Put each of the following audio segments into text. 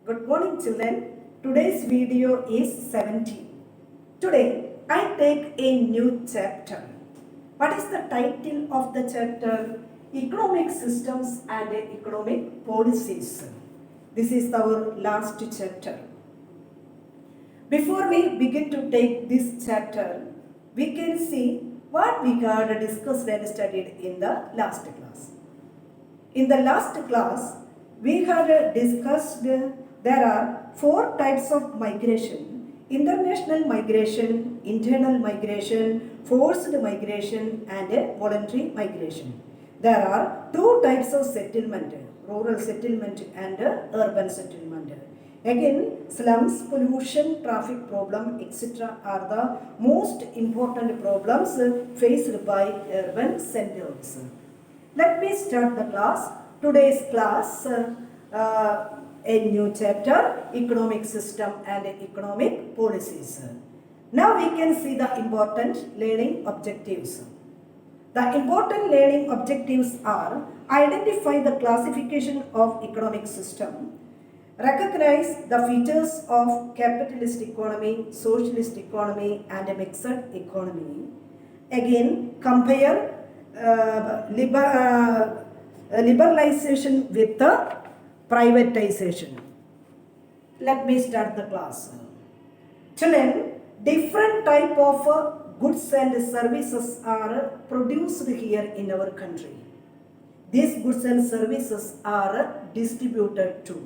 Good morning children. Today's video is 17. Today I take a new chapter. What is the title of the chapter? Economic Systems and Economic Policies. This is our last chapter. Before we begin to take this chapter, we can see what we had discussed and studied in the last class. In the last class, we had discussed there are four types of migration: international migration, internal migration, forced migration, and voluntary migration. There are two types of settlement: rural settlement and urban settlement. Again, slums, pollution, traffic problem, etc. are the most important problems faced by urban centers. Let me start the class. Today's class, a new chapter, Economic System and Economic Policies. Now we can see the important learning objectives. The important learning objectives are: identify the classification of economic system, recognize the features of capitalist economy, socialist economy, and a mixed economy. Again, compare liberalization with the privatization. Let me start the class. Children, different type of goods and services are produced here in our country. These goods and services are distributed too.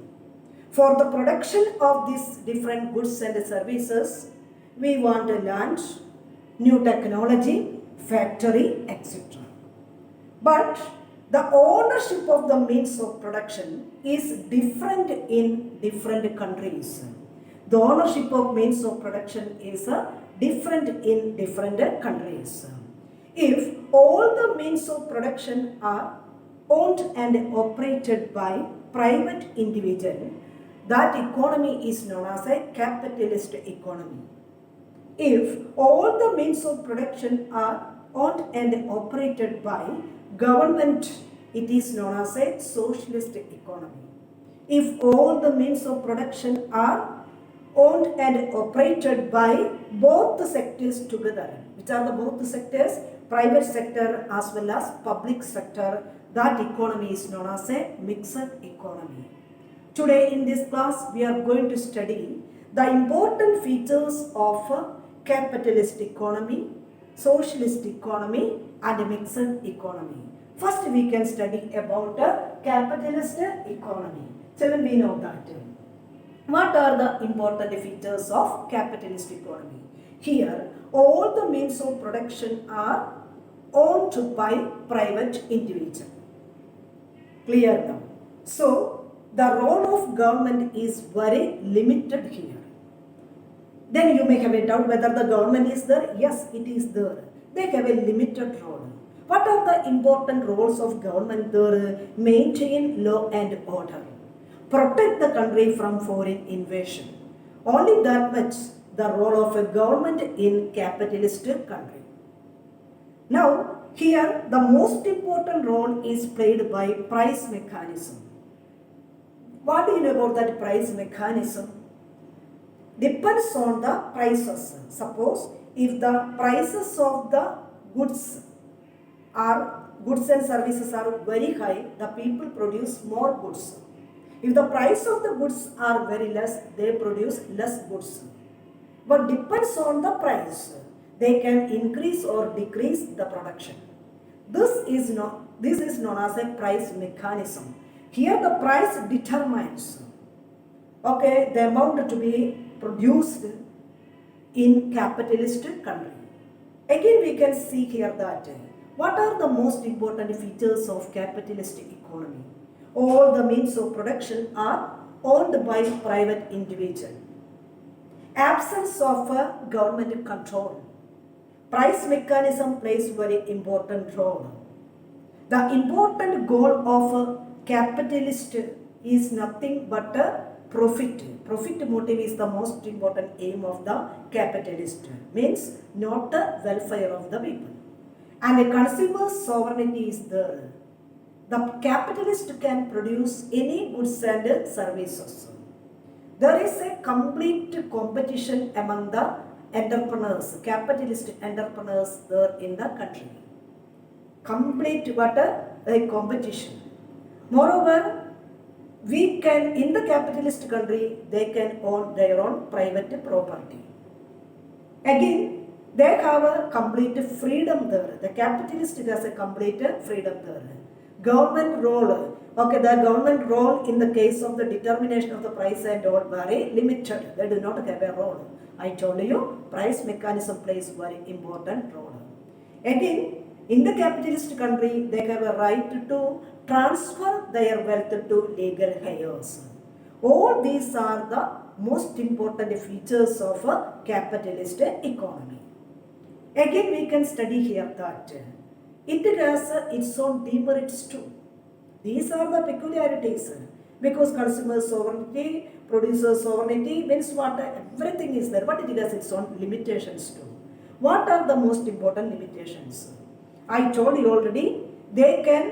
For the production of these different goods and services, we want land, new technology, factory, etc. But the ownership of the means of production is different in different countries. The ownership of means of production is different in different countries. If all the means of production are owned and operated by private individual, that economy is known as a capitalist economy. If all the means of production are owned and operated by government, it is known as a socialist economy. If all the means of production are owned and operated by both the sectors together, which are the both the sectors, private sector as well as public sector, that economy is known as a mixed economy. Today in this class, we are going to study the important features of capitalist economy, socialist economy, and a mixed economy. First, we can study about capitalist economy. Children, we know that. What are the important features of capitalist economy? Here, all the means of production are owned by private individual. Clear now? So, the role of government is very limited here. Then you may have a doubt whether the government is there. Yes, it is there. They have a limited role. What are the important roles of government there? Maintain law and order, protect the country from foreign invasion. Only that much the role of a government in capitalist country. Now, here the most important role is played by price mechanism. What do you know about that price mechanism? Depends on the prices. Suppose if the prices of the goods and services are very high, the people produce more goods. If the price of the goods are very less, they produce less goods. But depends on the price, they can increase or decrease the production. This is known as a price mechanism. Here the price determines the amount to be produced in capitalist country. Again, we can see here that what are the most important features of capitalist economy? All the means of production are owned by private individual. Absence of government control. Price mechanism plays very important role. The important goal of a capitalist is nothing but profit. Profit motive is the most important aim of the capitalist. Means not the welfare of the people. And the consumer sovereignty is there. The capitalist can produce any goods and services. there is a complete competition among the entrepreneurs, capitalist entrepreneurs there in the country. Complete what a competition. Moreover, we can, in the capitalist country, they can own their own private property. Again, they have a complete freedom there. The capitalist has a complete freedom there. Government role, okay, the government role in the case of the determination of the price and all very limited. They do not have a role. I told you, price mechanism plays very important role. Again, in the capitalist country, they have a right to transfer their wealth to legal heirs. All these are the most important features of a capitalist economy. Again, we can study here that it has its own demerits too. These are the peculiarities, because consumer sovereignty, producer sovereignty means what, everything is there, but it has its own limitations too. What are the most important limitations? I told you already, they can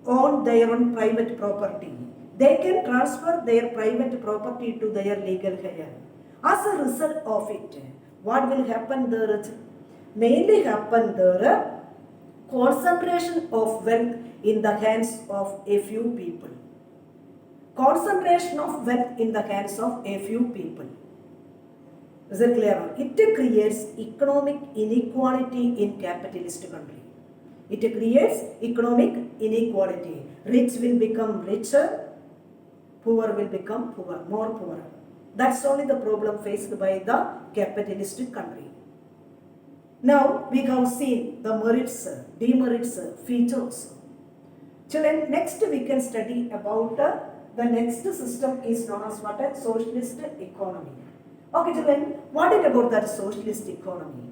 own their own private property. They can transfer their private property to their legal heir. As a result of it, what will happen there? Mainly happen there, concentration of wealth in the hands of a few people. Concentration of wealth in the hands of a few people. Is it clear? It creates economic inequality in capitalist country. It creates economic inequality. Rich will become richer, poor will become poor, more poorer. That's only the problem faced by the capitalist country. Now we have seen the merits, demerits, features. Children, next we can study about the next system is known as what? Socialist economy. Okay children, what is about that socialist economy?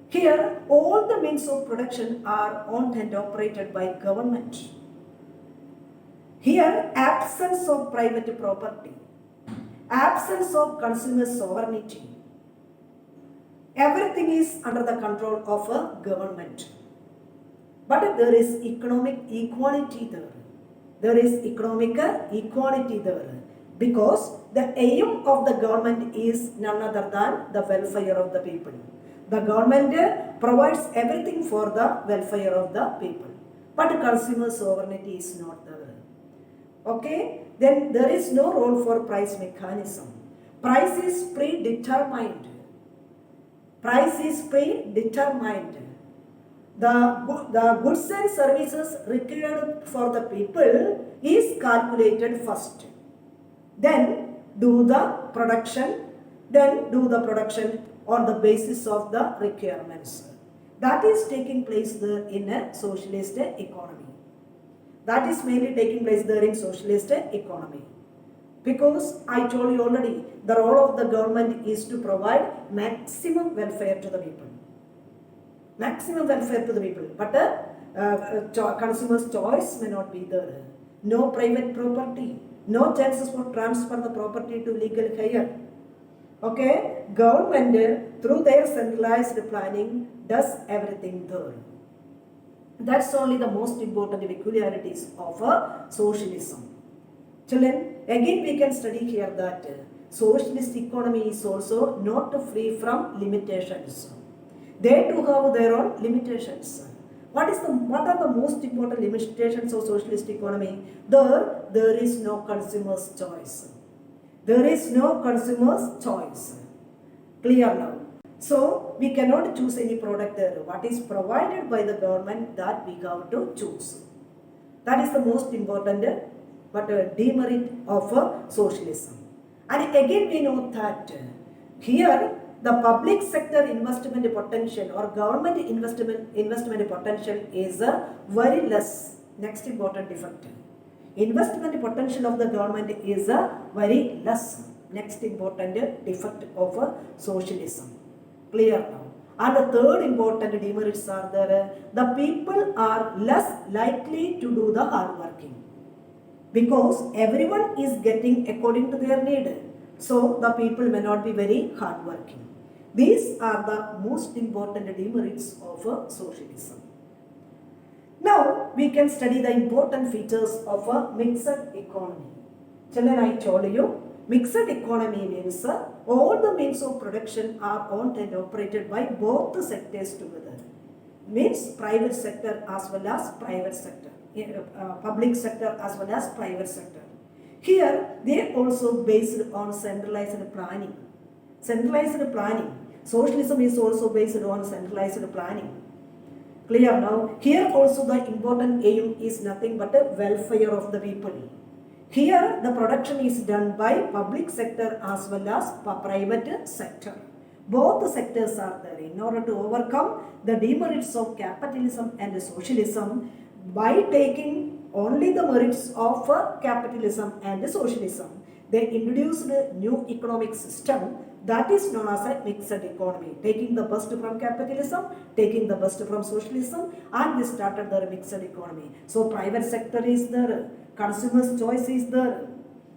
Here, all the means of production are owned and operated by government. Here, absence of private property, absence of consumer sovereignty, everything is under the control of a government. But there is economic equality there. There is economic equality there, because the aim of the government is none other than the welfare of the people. The government provides everything for the welfare of the people, but consumer sovereignty is not there. Okay, then there is no role for price mechanism. Price is predetermined. Price is predetermined. The goods and services required for the people is calculated first. Then do the production on the basis of the requirements. That is taking place there in a socialist economy. That is mainly taking place there in socialist economy. Because I told you already, the role of the government is to provide maximum welfare to the people. Maximum welfare to the people. But consumer's choice may not be there. No private property. No chances for transfer the property to legal heir. Okay, government through their centralized planning does everything there. That's only the most important peculiarities of socialism. Children, again we can study here that socialist economy is also not free from limitations. They too have their own limitations. What are the most important limitations of socialist economy? There is no consumer's choice. There is no consumer's choice. Clear now? So, we cannot choose any product there. What is provided by the government, that we have to choose. That is the most important demerit of socialism. And again we know that here the public sector investment potential or government investment potential is very less. Next important defect. Investment potential of the government is very less. Next important defect of socialism. Clear now. And the third important demerits are there. The people are less likely to do the hard working, because everyone is getting according to their need. So the people may not be very hard working. These are the most important demerits of socialism. Now we can study the important features of a mixed economy. Children, I told you, Mixed economy means all the means of production are owned and operated by both the sectors together. Means private sector as well as private sector, public sector as well as private sector. Here they also based on centralized planning. Centralized planning. Socialism is also based on centralized planning. Clear now? Here also the important aim is nothing but the welfare of the people. Here the production is done by public sector as well as private sector. Both sectors are there in order to overcome the demerits of capitalism and socialism by taking only the merits of capitalism and socialism. They introduced a new economic system that is known as a mixed economy, taking the best from capitalism, taking the best from socialism, and they started their mixed economy. So private sector is there, consumer's choice is there,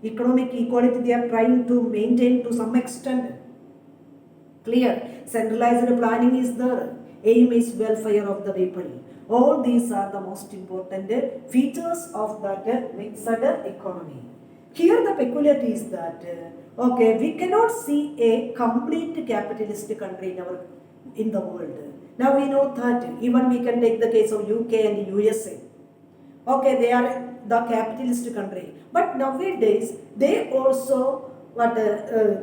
economic equality they are trying to maintain to some extent. Clear? Centralized planning is there. Aim is welfare of the people. All these are the most important features of that mixed economy. Here the peculiarity is that we cannot see a complete capitalist country in the world. Now we know that even we can take the case of UK and USA. They are the capitalist country, but nowadays they also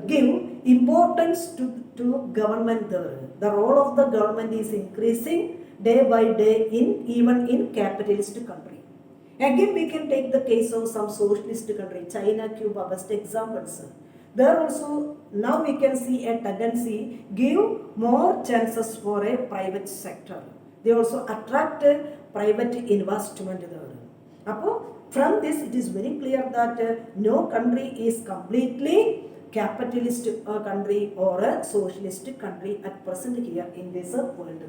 give importance to government there. The role of the government is increasing day by day even in capitalist country. Again, we can take the case of some socialist country, China, Cuba, best examples. There also, now we can see a tendency, give more chances for a private sector. They also attract private investment there. From this, it is very clear that no country is completely capitalist country or a socialist country at present here in this world.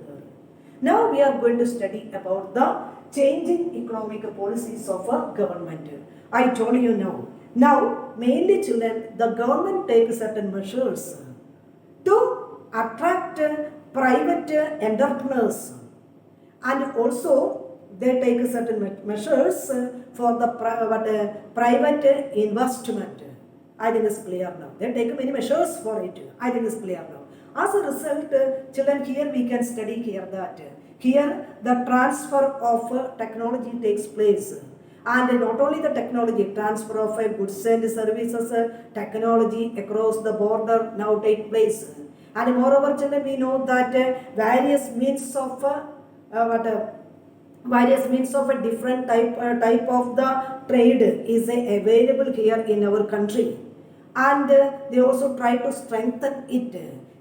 Now we are going to study about the changing economic policies of a government. I told you now. Now, mainly children, the government takes certain measures to attract private entrepreneurs, and also they take certain measures for the private investment. I think it's clear now. They take many measures for it. I think it's clear now. As a result, children, here we can study here that here the transfer of technology takes place. And not only the technology, transfer of goods and services, technology across the border now take place. And moreover, children, we know that various means of a different type of the trade is available here in our country. And they also try to strengthen it.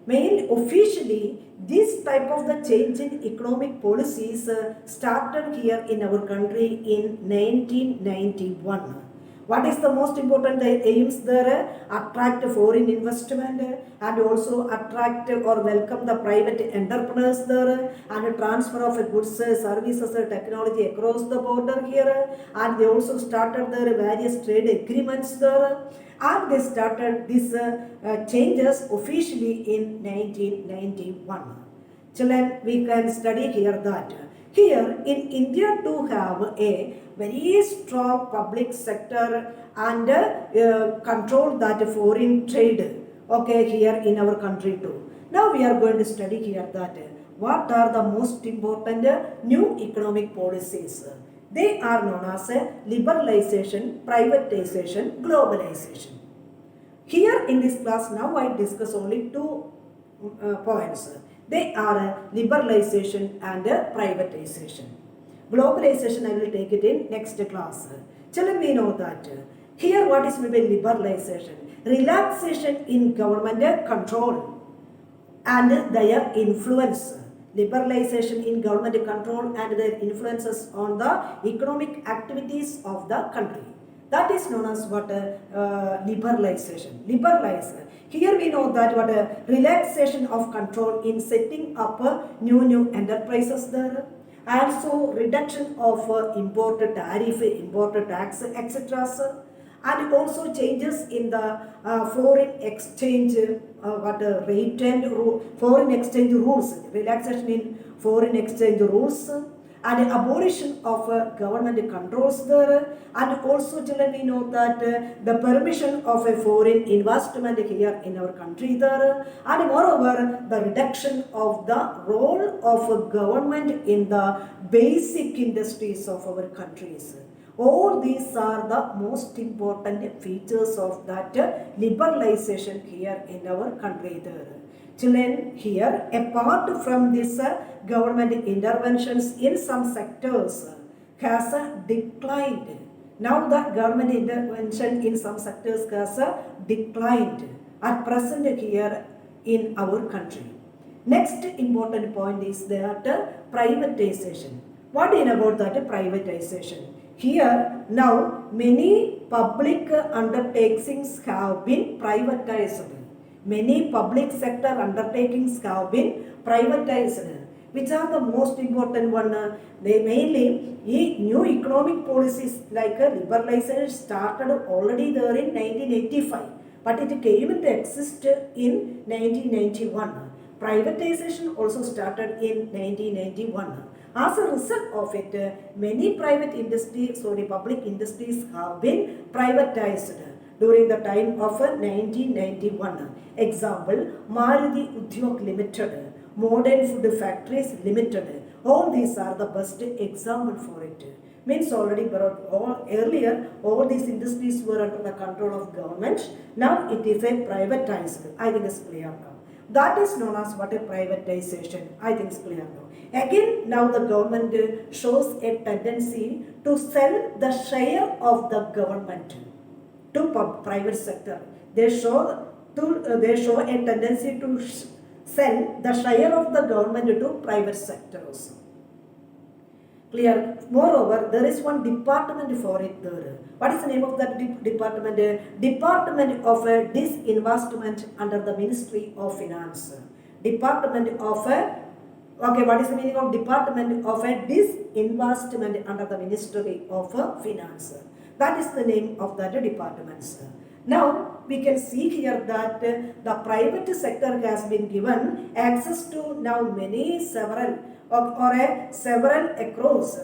Mainly, officially, this type of the change in economic policies started here in our country in 1991. What is the most important aims there? Attract foreign investment and also attract or welcome the private entrepreneurs there, and transfer of goods, services, technology across the border here, and they also started their various trade agreements there. And they started these changes officially in 1991. Children, we can study here that here in India to have a very strong public sector and control that foreign trade. Here in our country too. Now we are going to study here that what are the most important new economic policies. They are known as liberalization, privatization, globalization. Here in this class, now I discuss only two points. They are liberalization and privatization. Globalization, I will take it in next class. Children, we know that here what is maybe liberalization? Relaxation in government control and their influence. Liberalization in government control and their influences on the economic activities of the country. That is known as what liberalization. Liberalize. Here we know that what relaxation of control in setting up new enterprises there. Also reduction of import tariff, import tax, etc. And also changes in the foreign exchange rate and foreign exchange rules. Relaxation in foreign exchange rules. and abolition of government controls there, and also children we know that the permission of a foreign investment here in our country there, and moreover the reduction of the role of a government in the basic industries of our countries. All these are the most important features of that liberalization here in our country there. Children, here apart from this government interventions in some sectors has declined. Now the government intervention in some sectors has declined at present here in our country. Next important point is that privatization. What do you know about that privatization? Here now many public undertakings have been privatized. Many public sector undertakings have been privatized. Which are the most important one? They mainly new economic policies like liberalization started already there in 1985, but it came into exist in 1991. Privatization also started in 1991. As a result of it, many private industries, public industries have been privatized during the time of 1991. Example, Maruti Udyog Limited, Modern Food Factories Limited. All these are the best example for it. Means already earlier all these industries were under the control of government. Now it is a privatized. I think it's clear now. That is known as what a privatization. I think it's clear now. Again, now the government shows a tendency to sell the share of the government to private sector. They show a tendency to sell the share of the government to private sectors. Clear. Moreover, there is one department for it there. What is the name of that department? Department of Disinvestment under the Ministry of Finance. Department of what is the meaning of Department of Disinvestment under the Ministry of Finance? That is the name of that department. Now we can see here that the private sector has been given access to now several across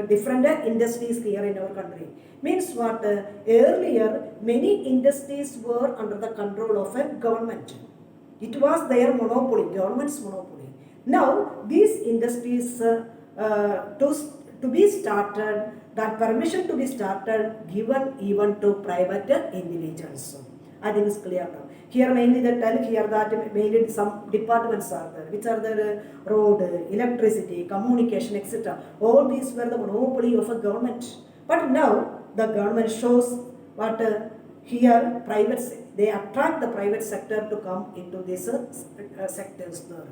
different industries here in our country. Means what? Earlier many industries were under the control of a government. It was their monopoly, government's monopoly. Now these industries to be started, that permission to be started given even to private individuals. I think it's clear now. Here mainly they tell here that mainly some departments are there, which are the road, electricity, communication, etc. All these were the monopoly of a government. But now the government shows what here they attract the private sector to come into these sectors there.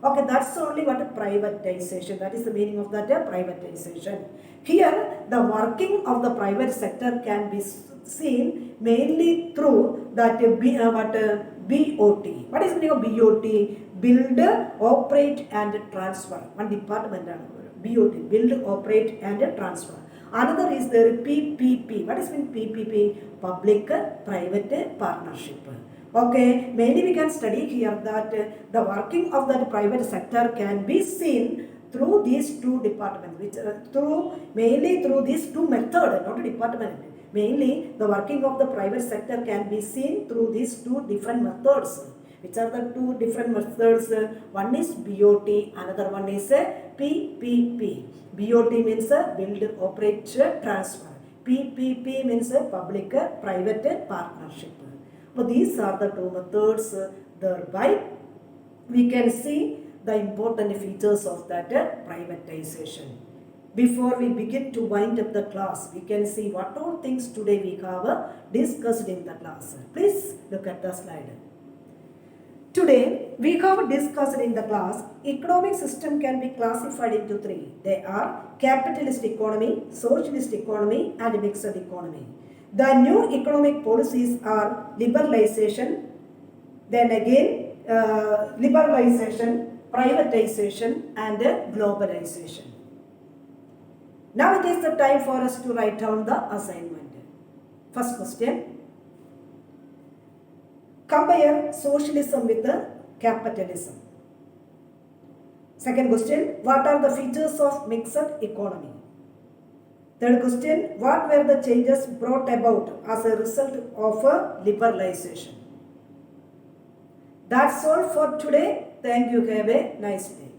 Okay, that's only what a privatization. That is the meaning of that privatization. Here, the working of the private sector can be seen mainly through that BOT. What is the meaning of BOT? Build, operate and transfer. One department BOT, build, operate and transfer. Another is the PPP. What is mean PPP? Public-private partnership. Okay, mainly we can study here that the working of the private sector can be seen through these two departments, which mainly through these two methods, not a department. Mainly the working of the private sector can be seen through these two different methods. Which are the two different methods? One is BOT, another one is PPP. BOT means build, operate, transfer. PPP means public-private partnership. So these are the two methods. Thereby we can see the important features of that privatization. Before we begin to wind up the class, we can see what all things today we have discussed in the class. Please look at the slide. Today we have discussed in the class, economic system can be classified into three. They are capitalist economy, socialist economy and mixed economy. The new economic policies are liberalization, then again liberalization, privatization and globalization. Now it is the time for us to write down the assignment. First question. Compare socialism with capitalism. Second question, what are the features of mixed economy? Third question, what were the changes brought about as a result of liberalization? That's all for today. Thank you. Have a nice day.